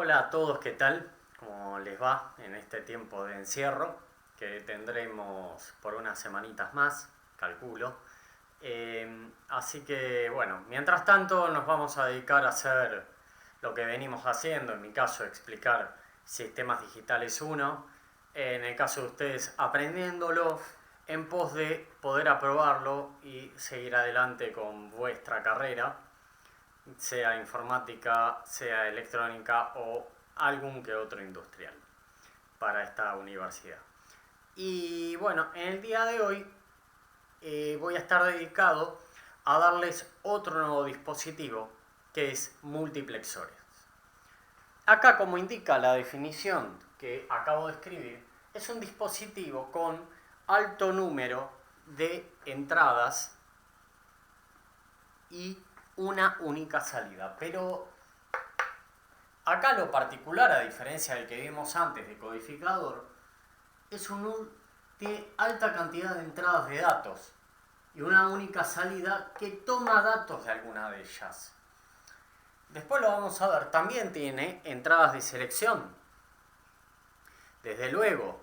Hola a todos, ¿qué tal? ¿Cómo les va en este tiempo de encierro que tendremos por unas semanitas más, calculo? Así que bueno, mientras tanto nos vamos a dedicar a hacer lo que venimos haciendo, en mi caso explicar sistemas digitales 1, en el caso de ustedes aprendiéndolo en pos de poder aprobarlo y seguir adelante con vuestra carrera, sea informática, sea electrónica o algún que otro industrial para esta universidad. Y bueno, en el día de hoy voy a estar dedicado a darles otro nuevo dispositivo que es multiplexores. Acá, como indica la definición que acabo de escribir, es un dispositivo con alto número de entradas y una única salida. Pero acá lo particular, a diferencia del que vimos antes de codificador, es tiene alta cantidad de entradas de datos y una única salida que toma datos de alguna de ellas. Después lo vamos a ver, también tiene entradas de selección. Desde luego,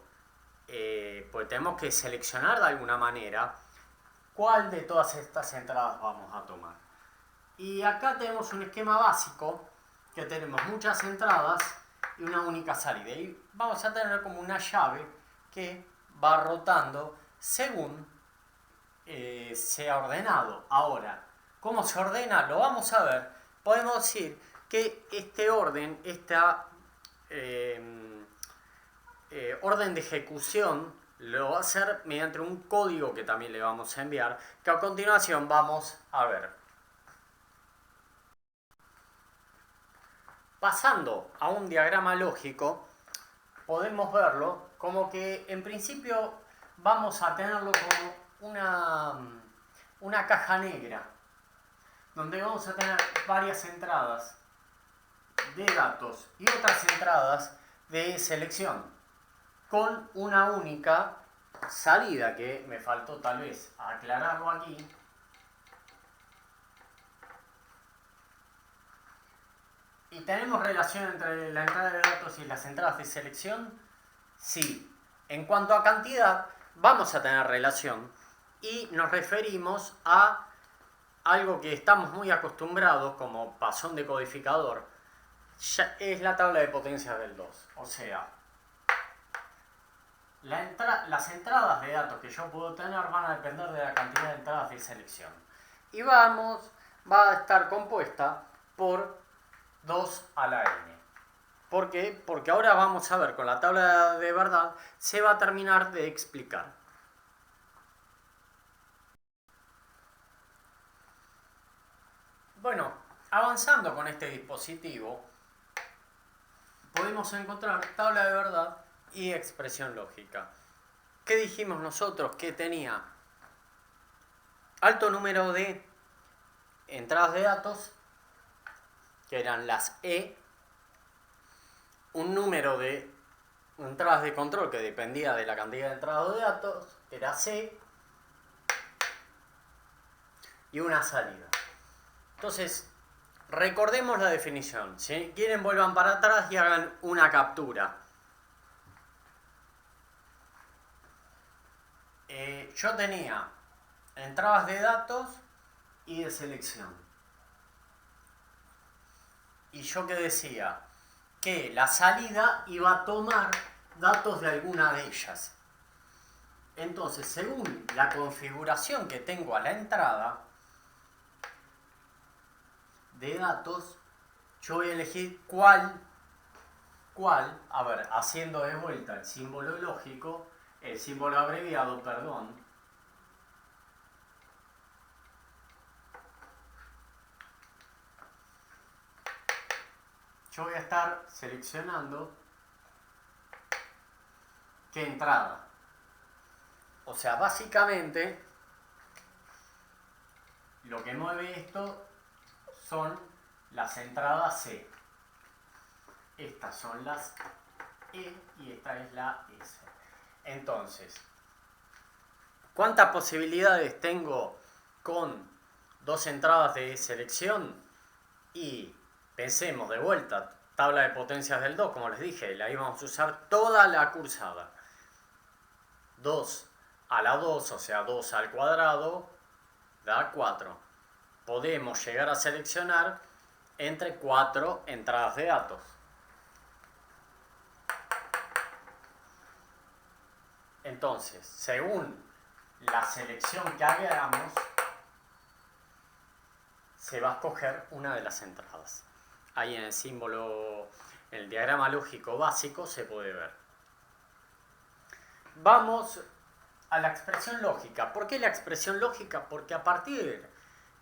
pues tenemos que seleccionar de alguna manera cuál de todas estas entradas vamos a tomar. Y acá tenemos un esquema básico que tenemos muchas entradas y una única salida. Y vamos a tener como una llave que va rotando según sea ordenado. Ahora, ¿cómo se ordena? Lo vamos a ver. Podemos decir que este orden, esta orden de ejecución, lo va a hacer mediante un código que también le vamos a enviar, que a continuación vamos a ver. Pasando a un diagrama lógico, podemos verlo como que en principio vamos a tenerlo como una caja negra, donde vamos a tener varias entradas de datos y otras entradas de selección, con una única salida, que me faltó tal vez aclararlo aquí. ¿Y tenemos relación entre la entrada de datos y las entradas de selección? Sí. En cuanto a cantidad, vamos a tener relación y nos referimos a algo que estamos muy acostumbrados como pasón de codificador, es la tabla de potencias del 2. O sea, las entradas de datos que yo puedo tener van a depender de la cantidad de entradas de selección. Y va a estar compuesta por 2 a la n. ¿Por qué? Porque ahora vamos a ver con la tabla de verdad, se va a terminar de explicar. Bueno, avanzando con este dispositivo, podemos encontrar tabla de verdad y expresión lógica. ¿Qué dijimos nosotros? Que tenía alto número de entradas de datos, que eran las E, un número de entradas de control que dependía de la cantidad de entradas de datos, era C, y una salida. Entonces, recordemos la definición. Si quieren, vuelvan para atrás y hagan una captura. Yo tenía entradas de datos y de selección. Y yo que decía que la salida iba a tomar datos de alguna de ellas. Entonces, según la configuración que tengo a la entrada de datos, yo voy a elegir cuál, a ver, haciendo de vuelta el símbolo lógico, el símbolo abreviado, perdón. Yo voy a estar seleccionando qué entrada. O sea, básicamente, lo que mueve esto son las entradas C. Estas son las E y esta es la S. Entonces, ¿cuántas posibilidades tengo con dos entradas de selección? Y pensemos de vuelta, tabla de potencias del 2, como les dije, la íbamos a usar toda la cursada. 2 a la 2, o sea, 2 al cuadrado, da 4. Podemos llegar a seleccionar entre 4 entradas de datos. Entonces, según la selección que hagamos, se va a escoger una de las entradas. Ahí en el símbolo, en el diagrama lógico básico se puede ver. Vamos a la expresión lógica. ¿Por qué la expresión lógica? Porque a partir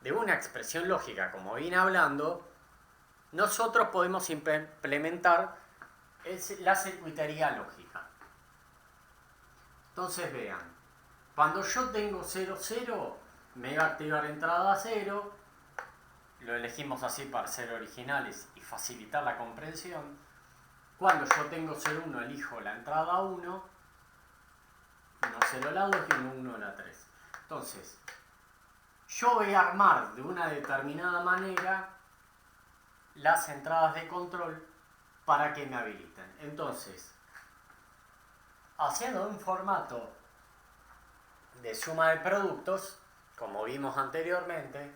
de una expresión lógica, como vine hablando, nosotros podemos implementar la circuitería lógica. Entonces vean, cuando yo tengo 0, 0, me va a activar entrada 0, lo elegimos así para ser originales y facilitar la comprensión. Cuando yo tengo 0, 1, elijo la entrada 1, 1, 0 la 2 y 1, 1 la 3. Entonces, yo voy a armar de una determinada manera las entradas de control para que me habiliten. Entonces, haciendo un formato de suma de productos, como vimos anteriormente,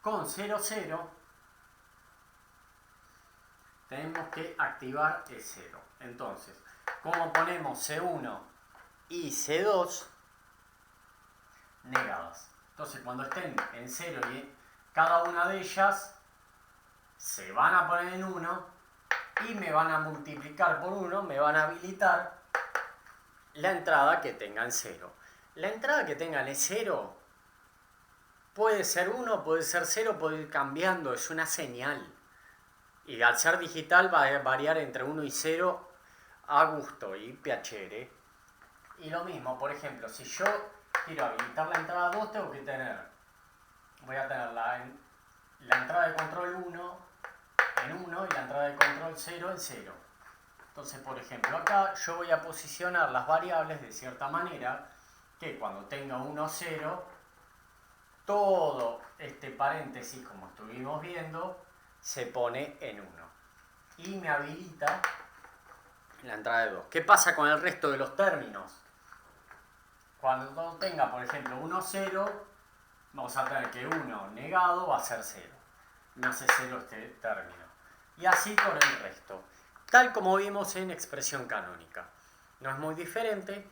con 0, 0, tenemos que activar el 0. Entonces, como ponemos C1 y C2, negadas. Entonces, cuando estén en 0 y cada una de ellas se van a poner en 1 y me van a multiplicar por 1, me van a habilitar la entrada que tenga en 0. La entrada que tenga en 0 puede ser 1, puede ser 0, puede ir cambiando, es una señal. Y al ser digital va a variar entre 1 y 0 a gusto y piacere. Y lo mismo, por ejemplo, si yo quiero habilitar la entrada 2, tengo que voy a tener la entrada de control 1 en 1 y la entrada de control 0 en 0. Entonces, por ejemplo, acá yo voy a posicionar las variables de cierta manera que cuando tenga 1, 0, todo este paréntesis, como estuvimos viendo, se pone en 1. Y me habilita la entrada de 2. ¿Qué pasa con el resto de los términos? Cuando tenga, por ejemplo, 1, 0, vamos a tener que 1 negado va a ser 0. Me hace 0 este término. Y así con el resto. Tal como vimos en expresión canónica. No es muy diferente.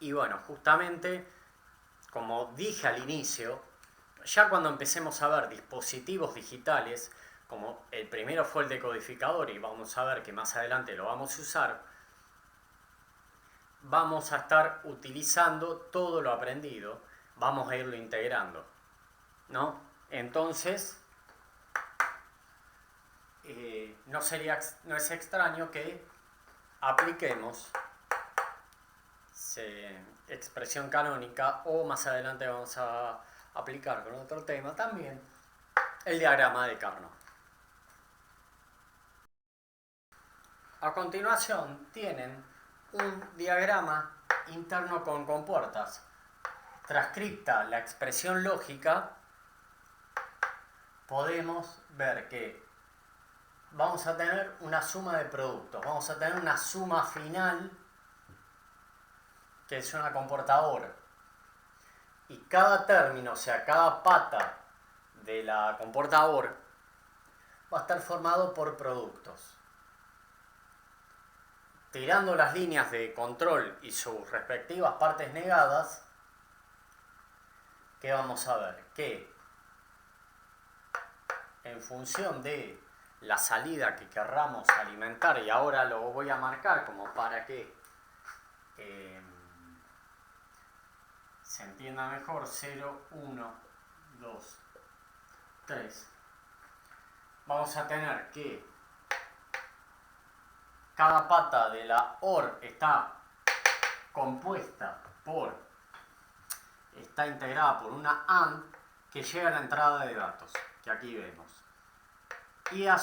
Y bueno, justamente, como dije al inicio, ya cuando empecemos a ver dispositivos digitales, como el primero fue el decodificador y vamos a ver que más adelante lo vamos a usar, vamos a estar utilizando todo lo aprendido, vamos a irlo integrando, ¿no? Entonces, no es extraño que apliquemos expresión canónica, o más adelante vamos a aplicar con otro tema también el diagrama de Carnot. A continuación tienen un diagrama interno con compuertas. Transcripta la expresión lógica, podemos ver que vamos a tener una suma de productos, vamos a tener una suma final que es una comportadora. Y cada término, o sea, cada pata de la comportadora va a estar formado por productos. Tirando las líneas de control y sus respectivas partes negadas, ¿qué vamos a ver? Que en función de la salida que querramos alimentar, y ahora lo voy a marcar como para que se entienda mejor, 0, 1, 2, 3, vamos a tener que cada pata de la OR está integrada por una AND que llega a la entrada de datos, que aquí vemos. Y a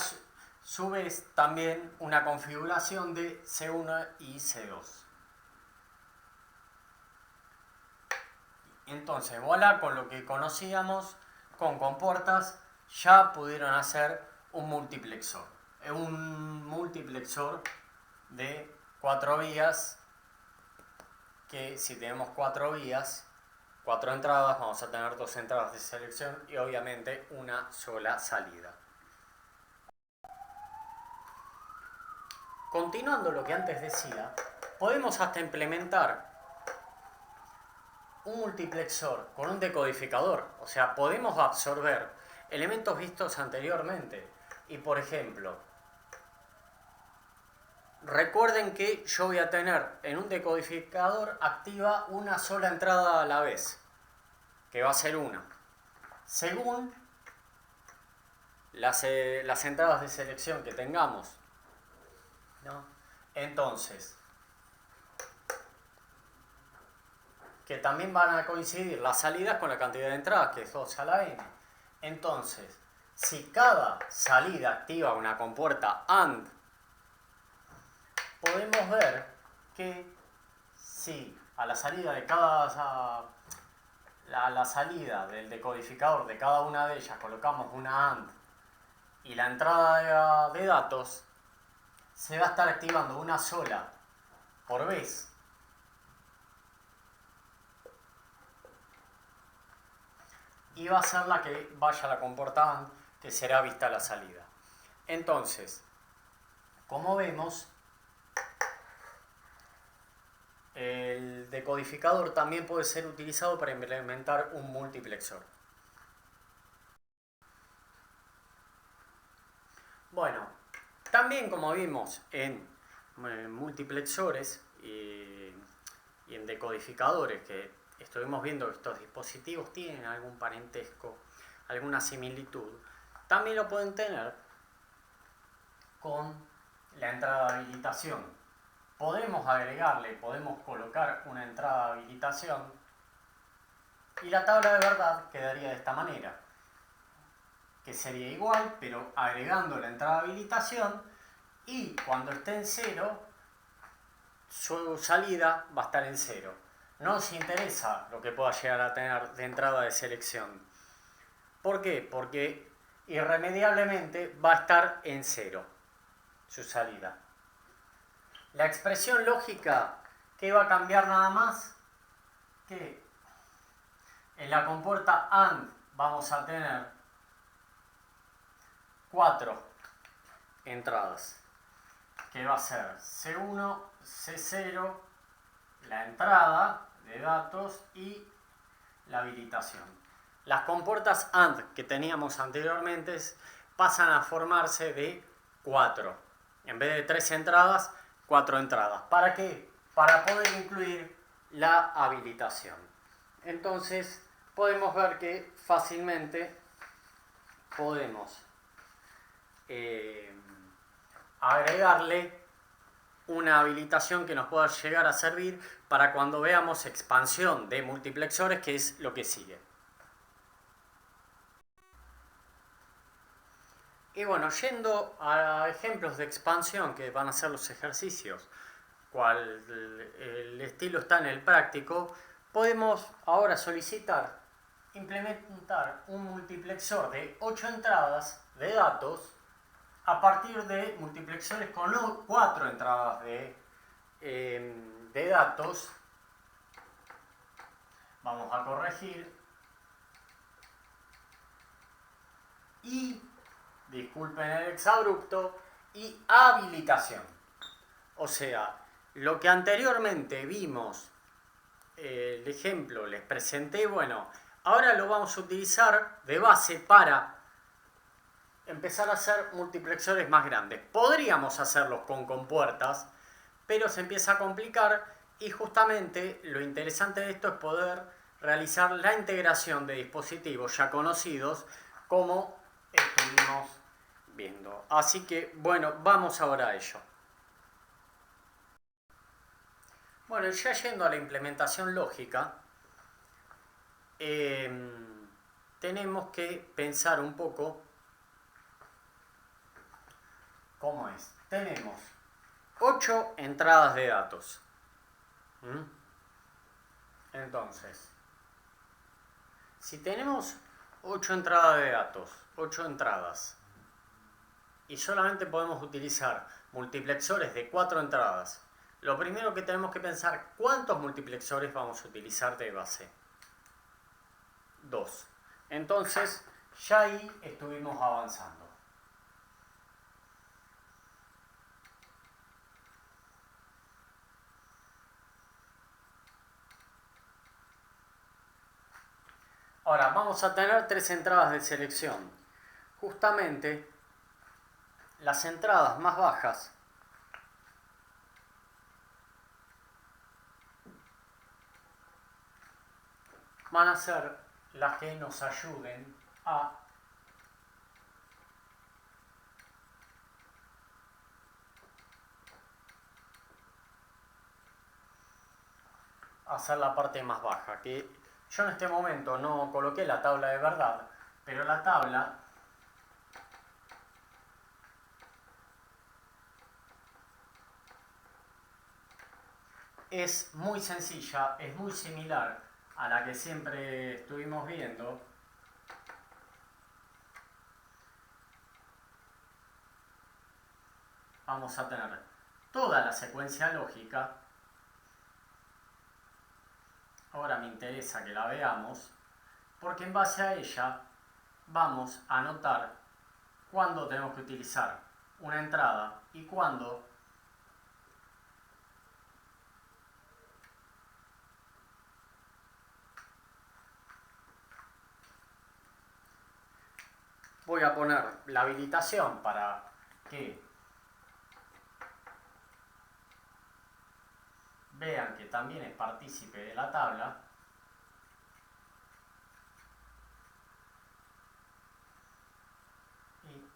su vez también una configuración de C1 y C2. Entonces, voilà con lo que conocíamos con compuertas ya pudieron hacer un multiplexor. Es un multiplexor de 4 vías, que si tenemos 4 vías, 4 entradas, vamos a tener 2 entradas de selección y obviamente una sola salida. Continuando lo que antes decía, podemos hasta implementar un multiplexor con un decodificador. O sea, podemos absorber elementos vistos anteriormente. Y por ejemplo, recuerden que yo voy a tener en un decodificador activa una sola entrada a la vez, que va a ser una. Según las entradas de selección que tengamos, ¿no? Entonces, que también van a coincidir las salidas con la cantidad de entradas, que es 2 a la n. Entonces, si cada salida activa una compuerta AND, podemos ver que si a la salida de cada la salida del decodificador de cada una de ellas colocamos una AND y la entrada de datos, se va a estar activando una sola por vez. Y va a ser la que vaya a la compuerta AND, que será vista la salida. Entonces, como vemos, el decodificador también puede ser utilizado para implementar un multiplexor. Bueno, también como vimos en multiplexores y en decodificadores, que estuvimos viendo que estos dispositivos tienen algún parentesco, alguna similitud, también lo pueden tener con la entrada de habilitación. Podemos agregarle, podemos colocar una entrada de habilitación y la tabla de verdad quedaría de esta manera, que sería igual, pero agregando la entrada de habilitación, y cuando esté en 0, su salida va a estar en 0. No nos interesa lo que pueda llegar a tener de entrada de selección. ¿Por qué? Porque irremediablemente va a estar en 0 su salida. La expresión lógica, ¿qué va a cambiar nada más? Que en la compuerta AND vamos a tener 4 entradas, que va a ser C1, C0, la entrada de datos y la habilitación. Las compuertas AND que teníamos anteriormente pasan a formarse de 4. En vez de 3 entradas, 4 entradas. ¿Para qué? Para poder incluir la habilitación. Entonces, podemos ver que fácilmente podemos agregarle una habilitación que nos pueda llegar a servir para cuando veamos expansión de multiplexores, que es lo que sigue. Y bueno, yendo a ejemplos de expansión que van a ser los ejercicios, cual el estilo está en el práctico, podemos ahora solicitar implementar un multiplexor de 8 entradas de datos a partir de multiplexores con 4 entradas de datos. Vamos a corregir. Y, disculpen el exabrupto, y habilitación. O sea, lo que anteriormente vimos, el ejemplo les presenté, bueno, ahora lo vamos a utilizar de base para empezar a hacer multiplexores más grandes. Podríamos hacerlos con compuertas, pero se empieza a complicar y justamente lo interesante de esto es poder realizar la integración de dispositivos ya conocidos como estuvimos viendo. Así que, bueno, vamos ahora a ello. Bueno, ya yendo a la implementación lógica, tenemos que pensar un poco cómo es. Tenemos 8 entradas de datos. Entonces, si tenemos 8 entradas de datos, 8 entradas. Y solamente podemos utilizar multiplexores de 4 entradas. Lo primero que tenemos que pensar, ¿cuántos multiplexores vamos a utilizar de base? 2. Entonces, ya ahí estuvimos avanzando. Ahora, vamos a tener 3 entradas de selección. Justamente, las entradas más bajas van a ser las que nos ayuden a hacer la parte más baja, que yo en este momento no coloqué la tabla de verdad, pero la tabla es muy sencilla, es muy similar a la que siempre estuvimos viendo. Vamos a tener toda la secuencia lógica. Ahora me interesa que la veamos, porque en base a ella vamos a anotar cuándo tenemos que utilizar una entrada y cuándo voy a poner la habilitación para que vean que también es partícipe de la tabla. Y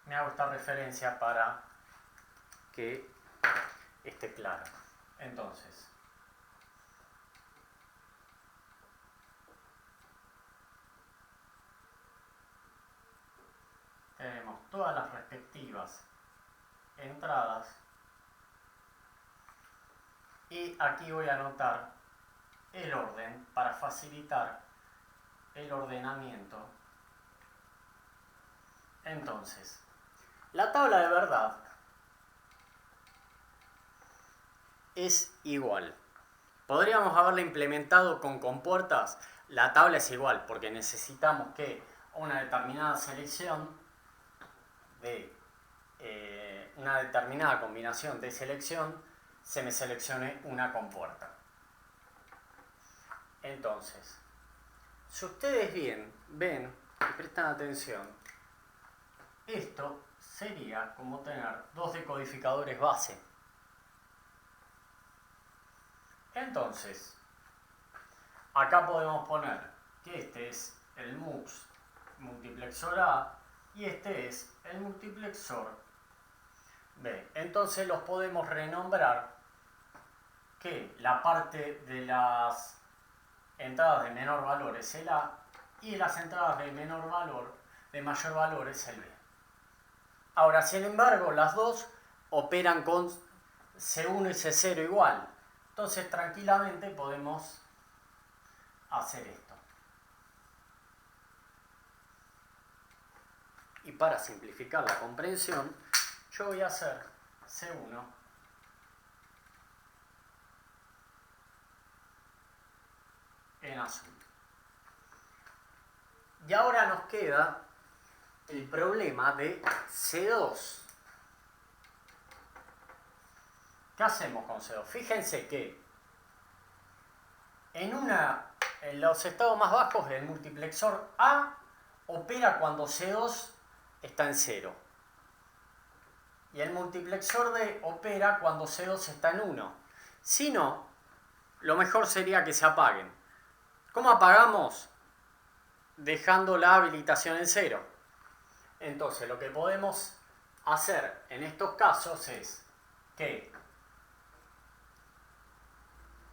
me hago esta referencia para que esté claro. Entonces, tenemos todas las respectivas entradas y aquí voy a anotar el orden para facilitar el ordenamiento. Entonces, la tabla de verdad es igual. Podríamos haberla implementado con compuertas. La tabla es igual porque necesitamos que una determinada selección de una determinada combinación de selección se me seleccione una compuerta. Entonces, si ustedes ven y prestan atención, esto sería como tener dos decodificadores base. Entonces, acá podemos poner que este es el MUX multiplexor A y este es el multiplexor B. Entonces los podemos renombrar que la parte de las entradas de menor valor es el A y las entradas de menor valor, de mayor valor es el B. Ahora, sin embargo, las dos operan con C1 y C0 igual. Entonces, tranquilamente podemos hacer esto. Y para simplificar la comprensión, yo voy a hacer C1 en azul. Y ahora nos queda el problema de C2. ¿Qué hacemos con C2? Fíjense que en los estados más bajos el multiplexor A opera cuando C2 está en 0. Y el multiplexor D opera cuando C2 está en 1. Si no, lo mejor sería que se apaguen. ¿Cómo apagamos? Dejando la habilitación en 0. Entonces, lo que podemos hacer en estos casos es que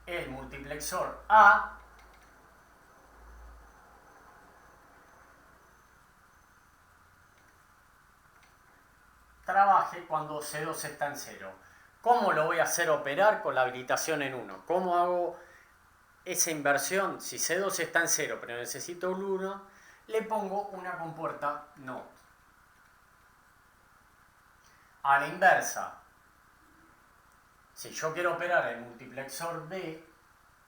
el multiplexor A trabaje cuando C2 está en 0. ¿Cómo lo voy a hacer operar con la habilitación en 1? ¿Cómo hago esa inversión, si C2 está en 0 pero necesito un 1, le pongo una compuerta NOT. A la inversa, si yo quiero operar el multiplexor B,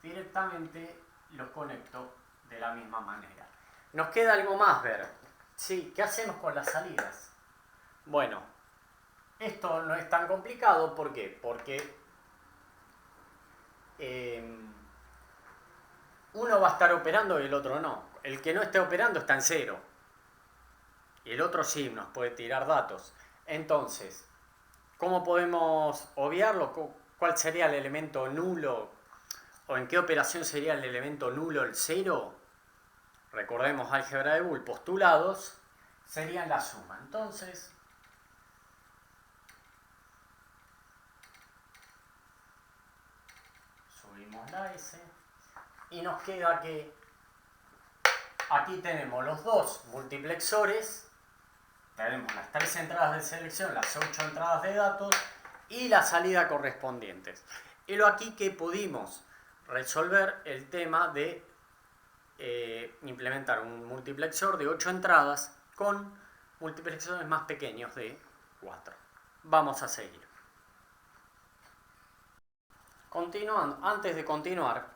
directamente los conecto de la misma manera. Nos queda algo más ver. Sí, ¿qué hacemos con las salidas? Bueno, esto no es tan complicado. ¿Por qué? Porque uno va a estar operando y el otro no. El que no esté operando está en 0. Y el otro sí nos puede tirar datos. Entonces, ¿cómo podemos obviarlo? ¿Cuál sería el elemento nulo? ¿O en qué operación sería el elemento nulo el 0? Recordemos álgebra de Boole, postulados serían la suma. Entonces, subimos la S y nos queda que aquí tenemos los dos multiplexores, tenemos las 3 entradas de selección, las 8 entradas de datos y la salida correspondientes. Y lo aquí que pudimos resolver el tema de implementar un multiplexor de 8 entradas con multiplexores más pequeños de 4. Vamos a seguir. Continuando, antes de continuar,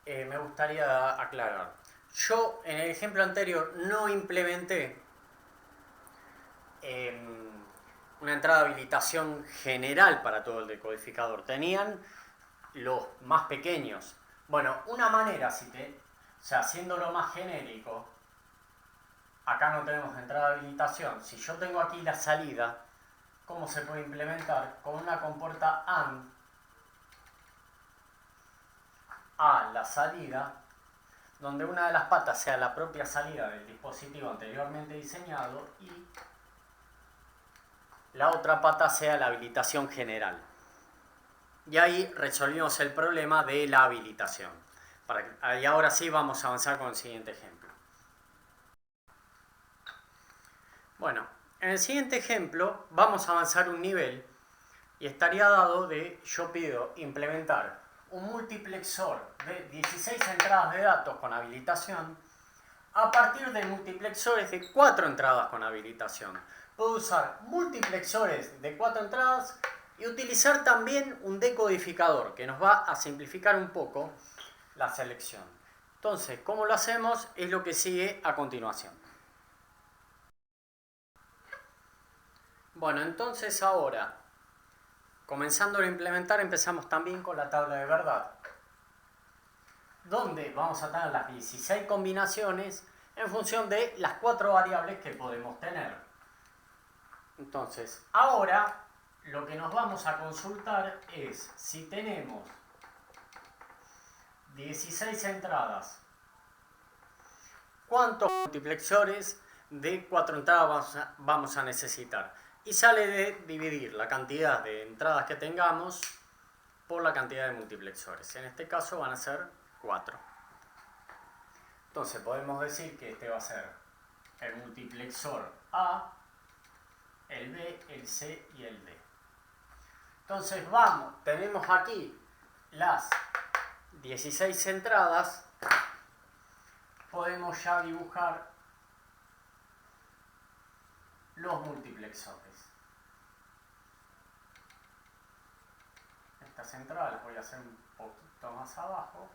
me gustaría aclarar. Yo en el ejemplo anterior no implementé una entrada de habilitación general para todo el decodificador. Tenían los más pequeños. Bueno, una manera, haciéndolo más genérico, acá no tenemos entrada de habilitación. Si yo tengo aquí la salida, ¿cómo se puede implementar? Con una compuerta AND a la salida, donde una de las patas sea la propia salida del dispositivo anteriormente diseñado y la otra pata sea la habilitación general. Y ahí resolvimos el problema de la habilitación. Y ahora sí vamos a avanzar con el siguiente ejemplo. Bueno, en el siguiente ejemplo vamos a avanzar un nivel y estaría dado de, yo pido implementar un multiplexor de 16 entradas de datos con habilitación a partir de multiplexores de 4 entradas con habilitación. Puedo usar multiplexores de 4 entradas y utilizar también un decodificador que nos va a simplificar un poco la selección. Entonces, ¿cómo lo hacemos? Es lo que sigue a continuación. Bueno, entonces ahora, comenzando a implementar, empezamos también con la tabla de verdad, donde vamos a tener las 16 combinaciones en función de las 4 variables que podemos tener. Entonces, ahora lo que nos vamos a consultar es si tenemos 16 entradas, ¿cuántos multiplexores de 4 entradas vamos a necesitar? Y sale de dividir la cantidad de entradas que tengamos por la cantidad de multiplexores. En este caso van a ser 4. Entonces podemos decir que este va a ser el multiplexor A, el B, el C y el D. Entonces tenemos aquí las 16 entradas, podemos ya dibujar los multiplexores. Estas entradas las voy a hacer un poquito más abajo.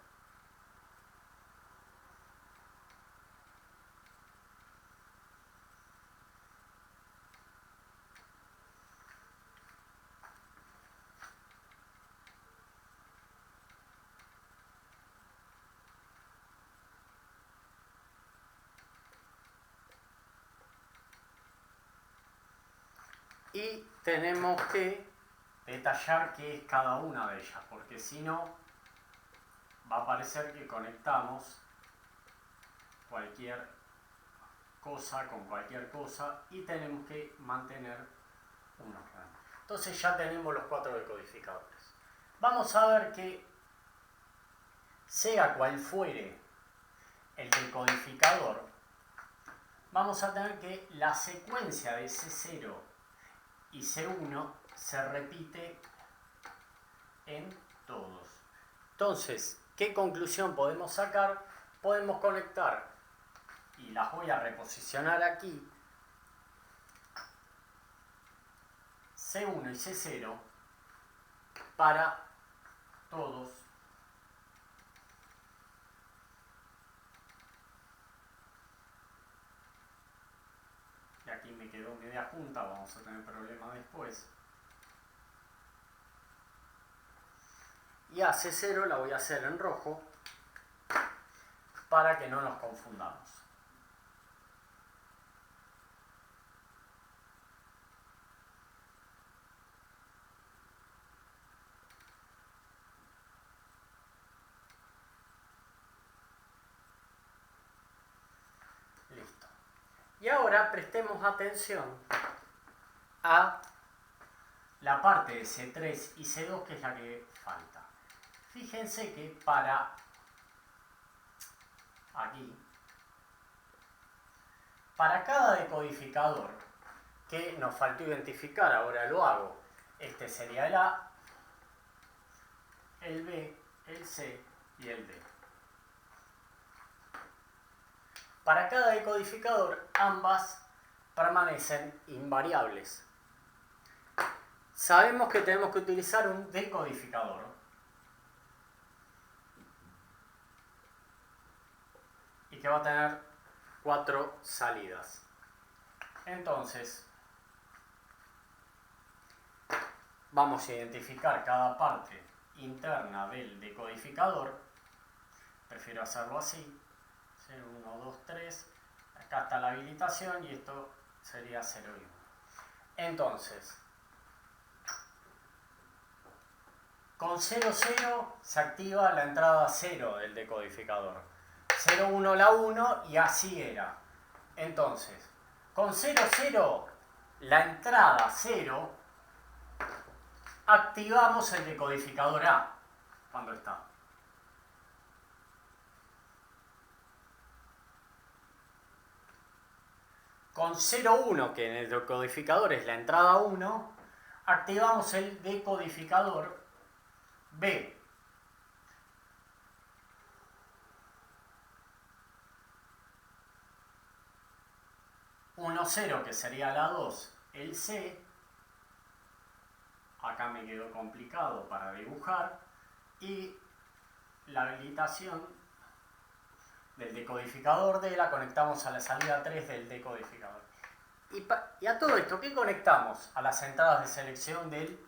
Y tenemos que detallar qué es cada una de ellas, porque si no, va a parecer que conectamos cualquier cosa con cualquier cosa y tenemos que mantener un orden. Entonces ya tenemos los 4 decodificadores. Vamos a ver que, sea cual fuere el decodificador, vamos a tener que la secuencia de C0 y C1 se repite en todos. Entonces, ¿Qué conclusión podemos sacar? Podemos conectar, y las voy a reposicionar aquí, C1 y C0 para todos y aquí me quedó media junta, vamos a tener problemas después. Y a C0 la voy a hacer en rojo para que no nos confundamos. Listo. Y ahora prestemos atención a la parte de C3 y C2, que es la que falta. Fíjense que para aquí, para cada decodificador que nos faltó identificar, ahora lo hago. Este sería el A, el B, el C y el D. Para cada decodificador, ambas permanecen invariables. Sabemos que tenemos que utilizar un decodificador. Y que va a tener 4 salidas. Entonces, vamos a identificar cada parte interna del decodificador. Prefiero hacerlo así. 0, 1, 2, 3. Acá está la habilitación y esto sería 0 y 1. Entonces, con 0, 0 se activa la entrada 0 del decodificador. 0, 1 la 1 y así era. Entonces, con 0, 0, la entrada 0, activamos el decodificador A. ¿Cuándo está? Con 0, 1, que en el decodificador es la entrada 1, activamos el decodificador B. 1, 0, que sería la 2, el C. Acá me quedó complicado para dibujar. Y la habilitación del decodificador D la conectamos a la salida 3 del decodificador. Y a todo esto, ¿qué conectamos? A las entradas de selección del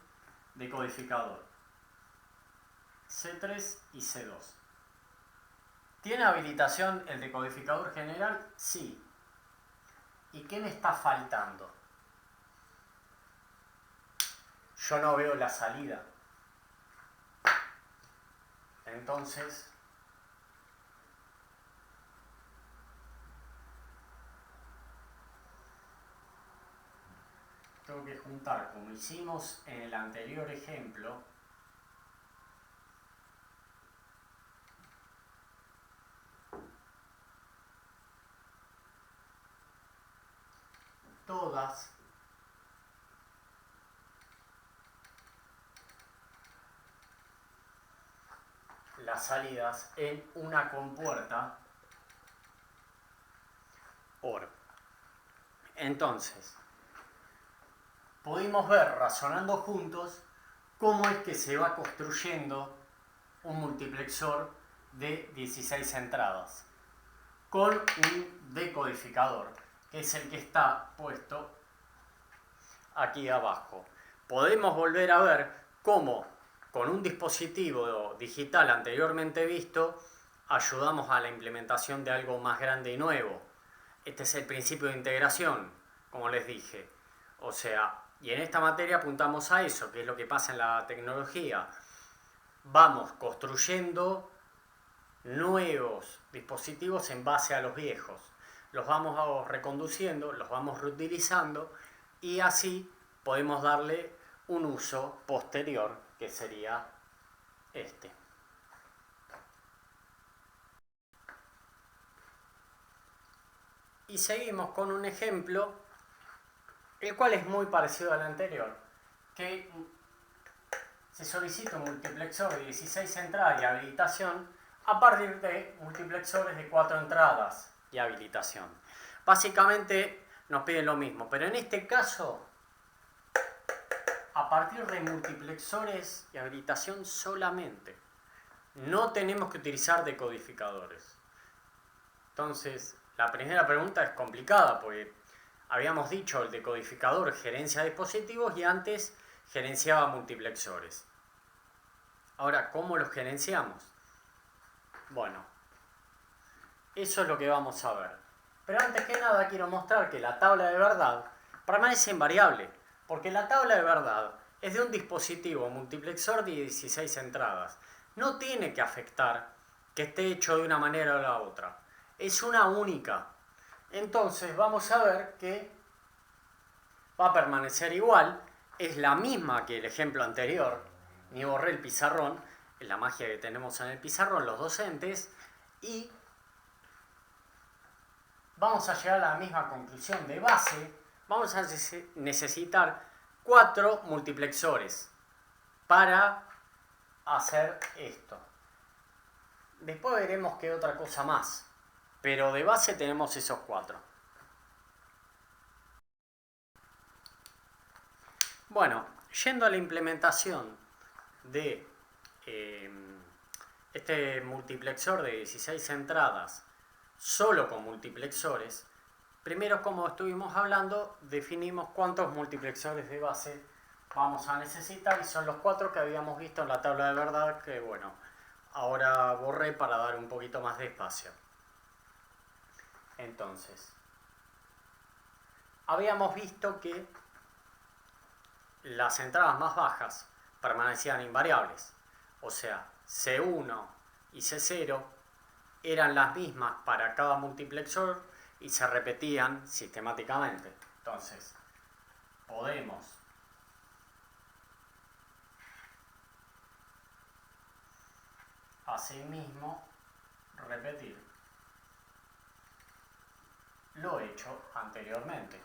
decodificador. C3 y C2. ¿Tiene habilitación el decodificador general? Sí. ¿Y qué me está faltando? Yo no veo la salida. Entonces, tengo que juntar, como hicimos en el anterior ejemplo, todas las salidas en una compuerta OR. Entonces, pudimos ver, razonando juntos, cómo es que se va construyendo un multiplexor de 16 entradas con un decodificador, que es el que está puesto aquí abajo. Podemos volver a ver cómo con un dispositivo digital anteriormente visto ayudamos a la implementación de algo más grande y nuevo. Este es el principio de integración, como les dije. O sea, y en esta materia apuntamos a eso, que es lo que pasa en la tecnología. Vamos construyendo nuevos dispositivos en base a los viejos. Los vamos reconduciendo, los vamos reutilizando y así podemos darle un uso posterior, que sería este. Y seguimos con un ejemplo, el cual es muy parecido al anterior, que se solicita un multiplexor de 16 entradas y habilitación a partir de multiplexores de 4 entradas y habilitación. Básicamente nos piden lo mismo, pero en este caso, a partir de multiplexores y habilitación solamente. No tenemos que utilizar decodificadores. Entonces, la primera pregunta es complicada porque habíamos dicho el decodificador gerencia dispositivos y antes gerenciaba multiplexores. Ahora, ¿cómo los gerenciamos? Bueno, eso es lo que vamos a ver. Pero antes que nada quiero mostrar que la tabla de verdad permanece invariable, porque la tabla de verdad es de un dispositivo multiplexor de 16 entradas. No tiene que afectar que esté hecho de una manera o la otra. Es una única. Entonces vamos a ver que va a permanecer igual. Es la misma que el ejemplo anterior. Ni borré el pizarrón. Es la magia que tenemos en el pizarrón los docentes. Y vamos a llegar a la misma conclusión de base. Vamos a necesitar 4 multiplexores para hacer esto. Después veremos qué otra cosa más. Pero de base tenemos esos 4. Bueno, yendo a la implementación de este multiplexor de 16 entradas solo con multiplexores, primero, como estuvimos hablando, definimos cuántos multiplexores de base vamos a necesitar y son los 4 que habíamos visto en la tabla de verdad que, bueno, ahora borré para dar un poquito más de espacio. Entonces, habíamos visto que las entradas más bajas permanecían invariables, o sea, C1 y C0 eran las mismas para cada multiplexor y se repetían sistemáticamente. Entonces, podemos asimismo repetir lo hecho anteriormente.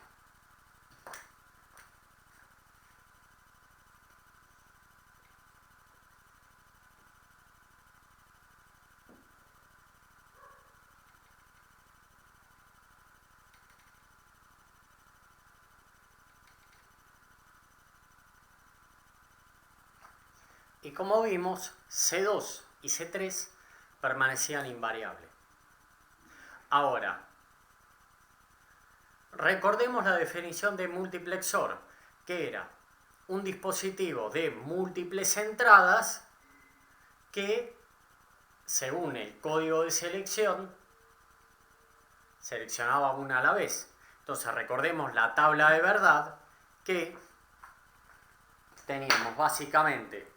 Y como vimos, C2 y C3 permanecían invariables. Ahora, recordemos la definición de multiplexor, que era un dispositivo de múltiples entradas que, según el código de selección, seleccionaba una a la vez. Entonces recordemos la tabla de verdad que teníamos básicamente,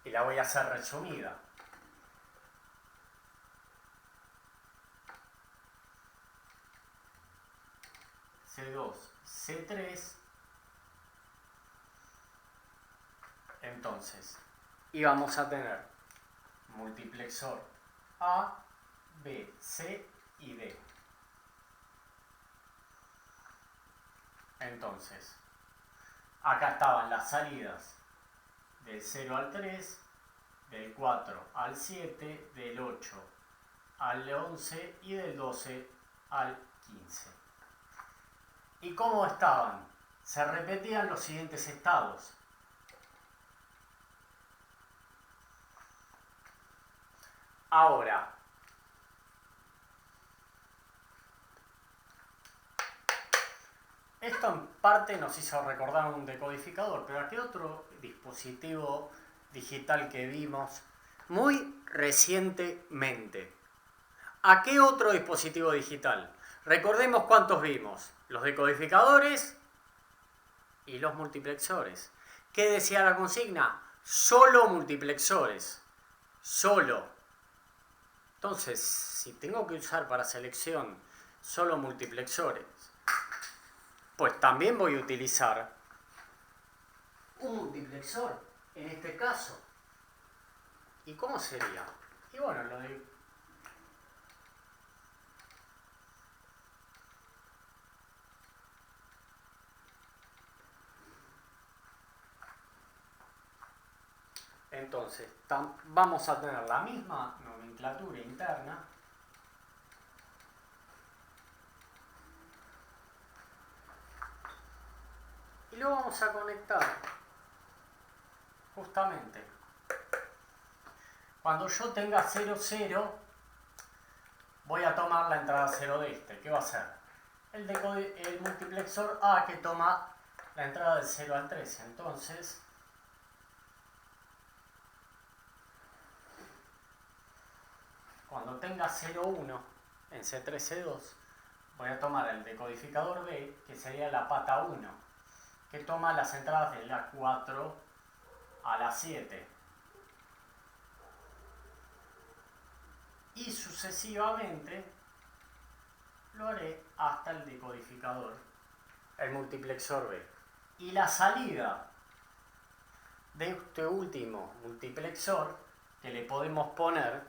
y la voy a hacer resumida, C2, C3, entonces íbamos a tener multiplexor A, B, C y D. Entonces, acá estaban las salidas del 0 al 3, del 4 al 7, del 8 al 11 y del 12 al 15. ¿Y cómo estaban? Se repetían los siguientes estados. Ahora, esto en parte nos hizo recordar un decodificador, pero ¿a qué otro dispositivo digital que vimos muy recientemente? ¿A qué otro dispositivo digital? Recordemos cuántos vimos. Los decodificadores y los multiplexores. ¿Qué decía la consigna? Solo multiplexores. Solo. Entonces, si tengo que usar para selección solo multiplexores, pues también voy a utilizar un multiplexor, en este caso. ¿Y cómo sería? Y bueno, lo de... Entonces, vamos a tener la misma nomenclatura nomenclatura interna. Y lo vamos a conectar justamente. Cuando yo tenga 0, 0, voy a tomar la entrada 0 de este. ¿Qué va a ser? El multiplexor A que toma la entrada del 0 al 13. Entonces, cuando tenga 0, 1 en C3, C2, voy a tomar el decodificador B, que sería la pata 1, que toma las entradas de la 4 a la 7. Y sucesivamente lo haré hasta el decodificador, el multiplexor B. Y la salida de este último multiplexor, que le podemos poner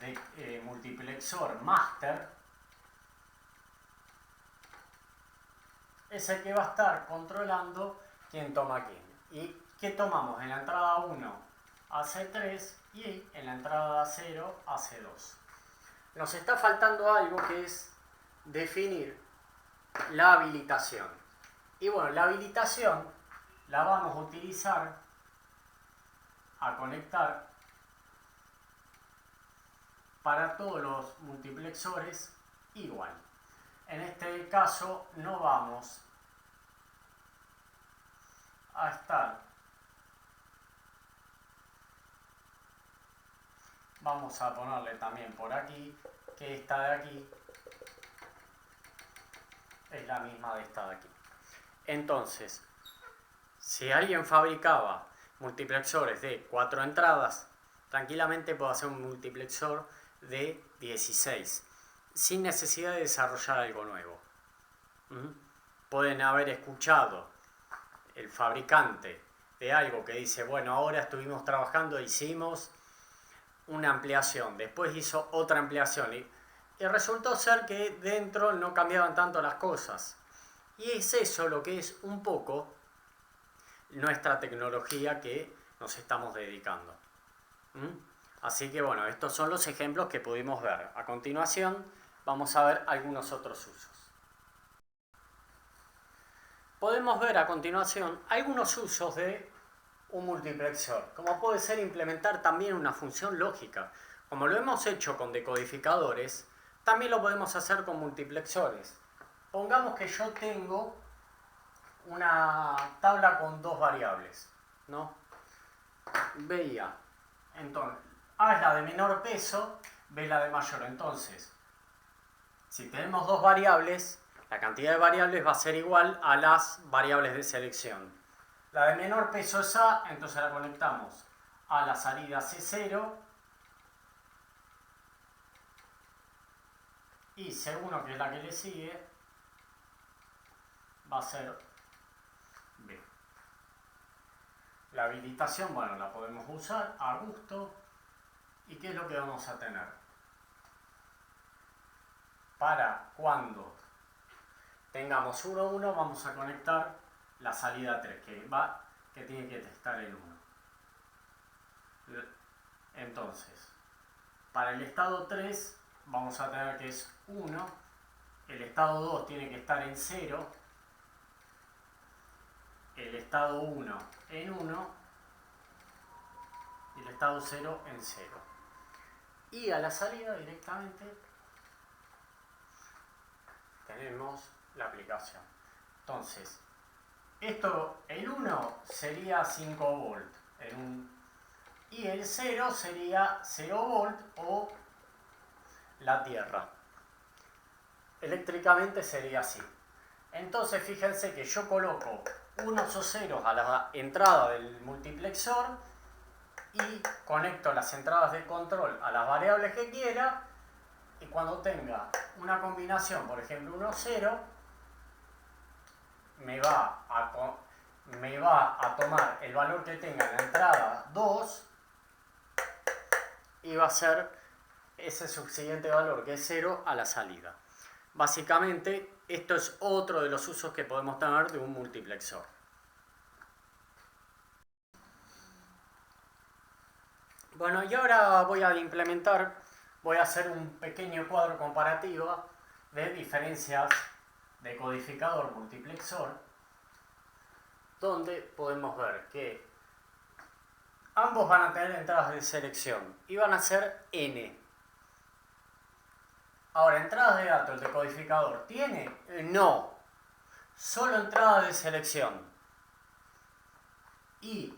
de multiplexor master, es el que va a estar controlando quién toma quién. ¿Y qué tomamos? En la entrada 1 a C3 y en la entrada 0 a C2. Nos está faltando algo, que es definir la habilitación. Y bueno, la habilitación la vamos a utilizar a conectar para todos los multiplexores igual. En este caso no vamos a estar, vamos a ponerle también por aquí, que esta de aquí es la misma de esta de aquí. Entonces, si alguien fabricaba multiplexores de 4 entradas, tranquilamente puedo hacer un multiplexor de 16, sin necesidad de desarrollar algo nuevo. Pueden haber escuchado el fabricante de algo que dice, bueno, ahora estuvimos trabajando, hicimos una ampliación, después hizo otra ampliación y resultó ser que dentro no cambiaban tanto las cosas. Y es eso lo que es un poco nuestra tecnología que nos estamos dedicando. Así que bueno, estos son los ejemplos que pudimos ver. A continuación vamos a ver algunos otros usos. Podemos ver a continuación algunos usos de un multiplexor, como puede ser implementar también una función lógica. Como lo hemos hecho con decodificadores, también lo podemos hacer con multiplexores. Pongamos que yo tengo una tabla con dos variables, ¿no? B y A. Entonces, A es la de menor peso, B la de mayor. Entonces, si tenemos dos variables, la cantidad de variables va a ser igual a las variables de selección. La de menor peso es A, entonces la conectamos a la salida C0 y C1, que es la que le sigue, va a ser B. La habilitación, bueno, la podemos usar a gusto. ¿Y qué es lo que vamos a tener? Para cuando tengamos 1, 1, vamos a conectar la salida 3, que tiene que testar el 1. Entonces, para el estado 3 vamos a tener que es 1, el estado 2 tiene que estar en 0, el estado 1 en 1 y el estado 0 en 0. Y a la salida directamente tenemos la aplicación. Entonces, el 1 sería 5 volt y el 0 sería 0 volt o la tierra. Eléctricamente sería así. Entonces fíjense que yo coloco unos o ceros a la entrada del multiplexor y conecto las entradas de control a las variables que quiera, y cuando tenga una combinación, por ejemplo 1, 0, me va a tomar el valor que tenga en la entrada 2 y va a ser ese subsiguiente valor, que es 0, a la salida. Básicamente, esto es otro de los usos que podemos tener de un multiplexor. Bueno, y ahora voy a hacer un pequeño cuadro comparativo de diferencias de codificador multiplexor, donde podemos ver que ambos van a tener entradas de selección y van a ser n. Ahora, entradas de datos de codificador, ¿tiene? No, solo entradas de selección. Y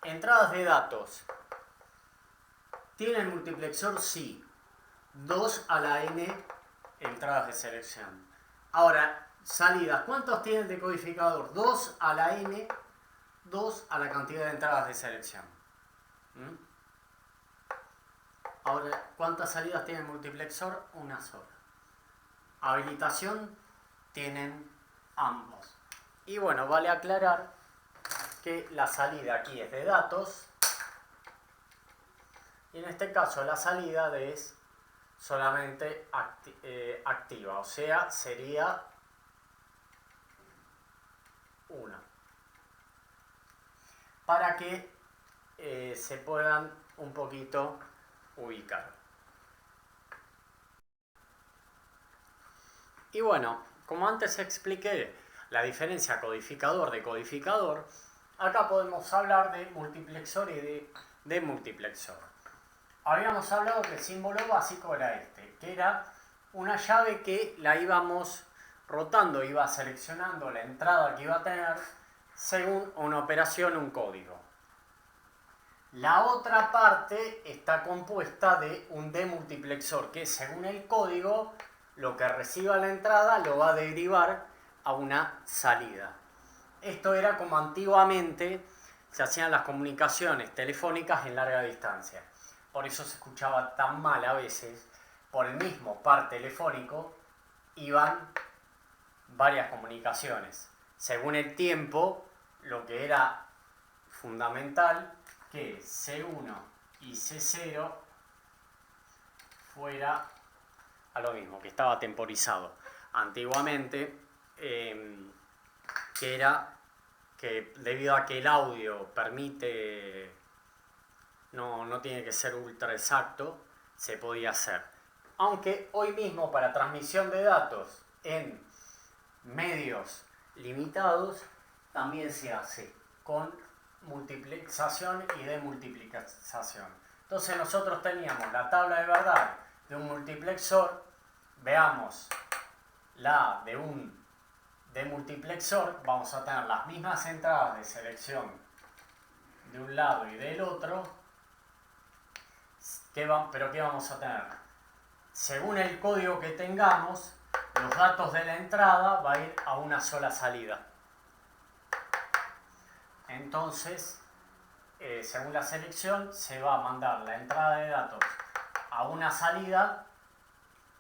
entradas de datos, ¿tiene el multiplexor? Sí, 2 a la n entradas de selección. Ahora, salidas, ¿cuántos tiene el decodificador? 2 a la n, 2 a la cantidad de entradas de selección. Ahora, ¿cuántas salidas tiene el multiplexor? Una sola. Habilitación tienen ambos. Y bueno, vale aclarar que la salida aquí es de datos y en este caso la salida es solamente activa, o sea, sería 1. Para que se puedan un poquito ubicar. Y bueno, como antes expliqué la diferencia codificador de codificador, acá podemos hablar de multiplexor y de demultiplexor. Habíamos hablado que el símbolo básico era este, que era una llave que la íbamos rotando, iba seleccionando la entrada que iba a tener según una operación, un código. La otra parte está compuesta de un demultiplexor, que según el código, lo que reciba la entrada lo va a derivar a una salida. Esto era como antiguamente se hacían las comunicaciones telefónicas en larga distancia. Por eso se escuchaba tan mal a veces. Por el mismo par telefónico iban varias comunicaciones. Según el tiempo, lo que era fundamental que C1 y C0 fuera a lo mismo, que estaba temporizado. Antiguamente, que era que debido a que el audio permite, no tiene que ser ultra exacto, se podía hacer. Aunque hoy mismo para transmisión de datos en medios limitados también se hace con multiplexación y demultiplicación. Entonces nosotros teníamos la tabla de verdad de un multiplexor, veamos la de un demultiplexor, vamos a tener las mismas entradas de selección de un lado y del otro, pero ¿qué vamos a tener? Según el código que tengamos, los datos de la entrada va a ir a una sola salida. Entonces, según la selección, se va a mandar la entrada de datos a una salida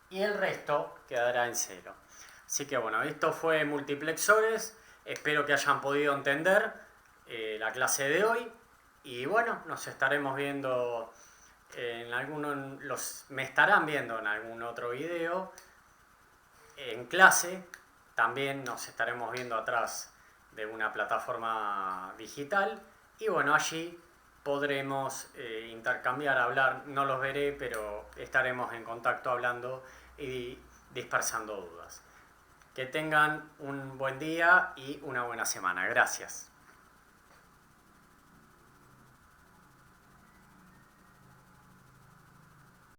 y el resto quedará en 0. Así que bueno, esto fue multiplexores. Espero que hayan podido entender la clase de hoy. Y bueno, nos estaremos viendo me estarán viendo en algún otro video en clase. También nos estaremos viendo atrás de una plataforma digital y bueno, allí podremos intercambiar, hablar, no los veré, pero estaremos en contacto hablando y dispersando dudas. Que tengan un buen día y una buena semana. Gracias.